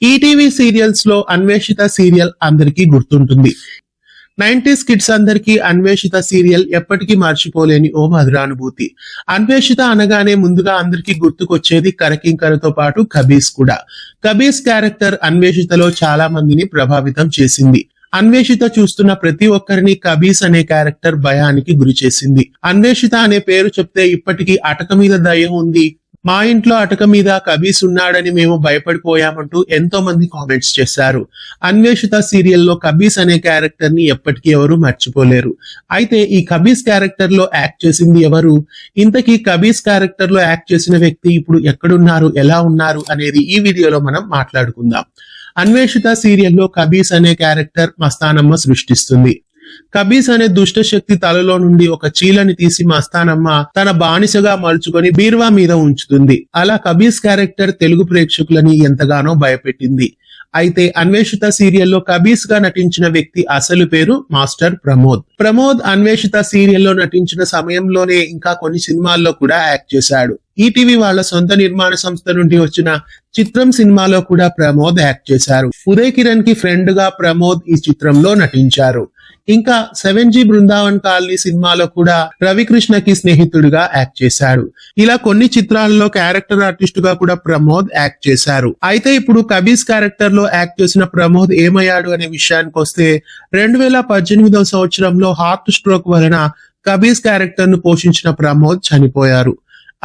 ETV serials లో Anveshitha serial అందరికీ గుర్తుంటుంది. 90s కిడ్స్ అందరికీ అన్వేషిత సీరియల్ ఎప్పటికీ మర్చిపోలేని ఓ మధురానుభూతి. అన్వేషిత అనగానే ముందుగా అందరికీ గుర్తుకొచ్చేది కరకింకరతో పాటు కబీస్ కూడా. కబీస్ క్యారెక్టర్ అన్వేషితలో చాలా మందిని ప్రభావితం చేసింది. అన్వేషిత చూస్తున్న ప్రతి ఒక్కరిని కబీస్ అనే క్యారెక్టర్ భయానికి గురి చేసింది. అన్వేషిత అనే పేరు చెప్తే ఇప్పటికీ అటక మీద దయ్యం ఉంది, మా ఇంట్లో అటక మీద కబీస్ ఉన్నాడని మేము భయపడిపోయామంటూ ఎంతో మంది కామెంట్స్ చేశారు. అన్వేషిత సీరియల్లో కబీస్ అనే క్యారెక్టర్ ని ఎప్పటికీ ఎవరు మర్చిపోలేరు. అయితే ఈ కబీస్ క్యారెక్టర్ లో యాక్ట్ చేసింది ఎవరు? ఇంతకీ కబీస్ క్యారెక్టర్ లో యాక్ట్ చేసిన వ్యక్తి ఇప్పుడు ఎక్కడున్నారు, ఎలా ఉన్నారు అనేది ఈ వీడియోలో మనం మాట్లాడుకుందాం. అన్వేషిత సీరియల్లో కబీస్ అనే క్యారెక్టర్ మస్తానమ్మ సృష్టిస్తుంది. కబీస్ అనే దుష్ట శక్తి తలలో నుండి ఒక చీలని తీసి మస్తానమ్మ తన బానిసగా మలుచుకొని బీర్వా మీద ఉంచుతుంది. అలా కబీస్ క్యారెక్టర్ తెలుగు ప్రేక్షకులని ఎంతగానో భయపెట్టింది. అయితే అన్వేషిత సీరియల్లో కబీస్ గా నటించిన వ్యక్తి అసలు పేరు మాస్టర్ ప్రమోద్. ప్రమోద్ అన్వేషిత సీరియల్లో నటించిన సమయంలోనే ఇంకా కొన్ని సినిమాల్లో కూడా యాక్ట్ చేశాడు. ఈటీవీ వాళ్ళ సొంత నిర్మాణ సంస్థ నుండి వచ్చిన చిత్రం సినిమాలో కూడా ప్రమోద్ యాక్ట్ చేశారు. ఉదయ్ కిరణ్ కి ఫ్రెండ్ గా ప్రమోద్ ఈ చిత్రంలో నటించారు. ఇంకా 7G బృందావన్ కాలనీ సినిమాలో కూడా రవికృష్ణకి స్నేహితుడిగా యాక్ట్ చేశాడు. ఇలా కొన్ని చిత్రాల్లో క్యారెక్టర్ ఆర్టిస్ట్ గా కూడా ప్రమోద్ యాక్ట్ చేశారు. అయితే ఇప్పుడు కబీస్ క్యారెక్టర్ లో యాక్ట్ చేసిన ప్రమోద్ ఏమయ్యాడు అనే విషయానికి వస్తే 2018వ సంవత్సరంలో హార్ట్ స్ట్రోక్ వలన కబీస్ క్యారెక్టర్ ను పోషించిన ప్రమోద్ చనిపోయారు.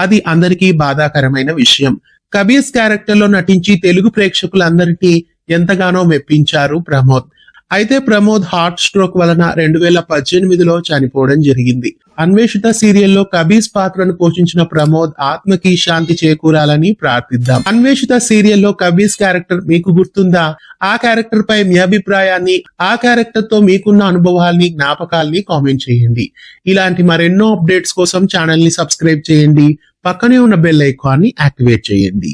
అది అందరికీ బాధాకరమైన విషయం. కబీస్ క్యారెక్టర్ లో నటించి తెలుగు ప్రేక్షకులందరికీ ఎంతగానో మెప్పించారు ప్రమోద్. అయితే ప్రమోద్ హార్ట్ స్ట్రోక్ వలన 2018లో చనిపోవడం జరిగింది. అన్వేషిత సీరియల్లో కబీస్ పాత్రను పోషించిన ప్రమోద్ ఆత్మకి శాంతి చేకూరాలని ప్రార్థిద్దాం. అన్వేషిత సీరియల్లో కబీస్ క్యారెక్టర్ మీకు గుర్తుందా? ఆ క్యారెక్టర్ పై మీ అభిప్రాయాన్ని, ఆ క్యారెక్టర్ తో మీకున్న అనుభవాల్ని, జ్ఞాపకాల్ని కామెంట్ చేయండి. ఇలాంటి మరెన్నో అప్డేట్స్ కోసం ఛానల్ ని సబ్స్క్రైబ్ చేయండి. పక్కనే ఉన్న బెల్ ఐకాన్ ని యాక్టివేట్ చేయండి.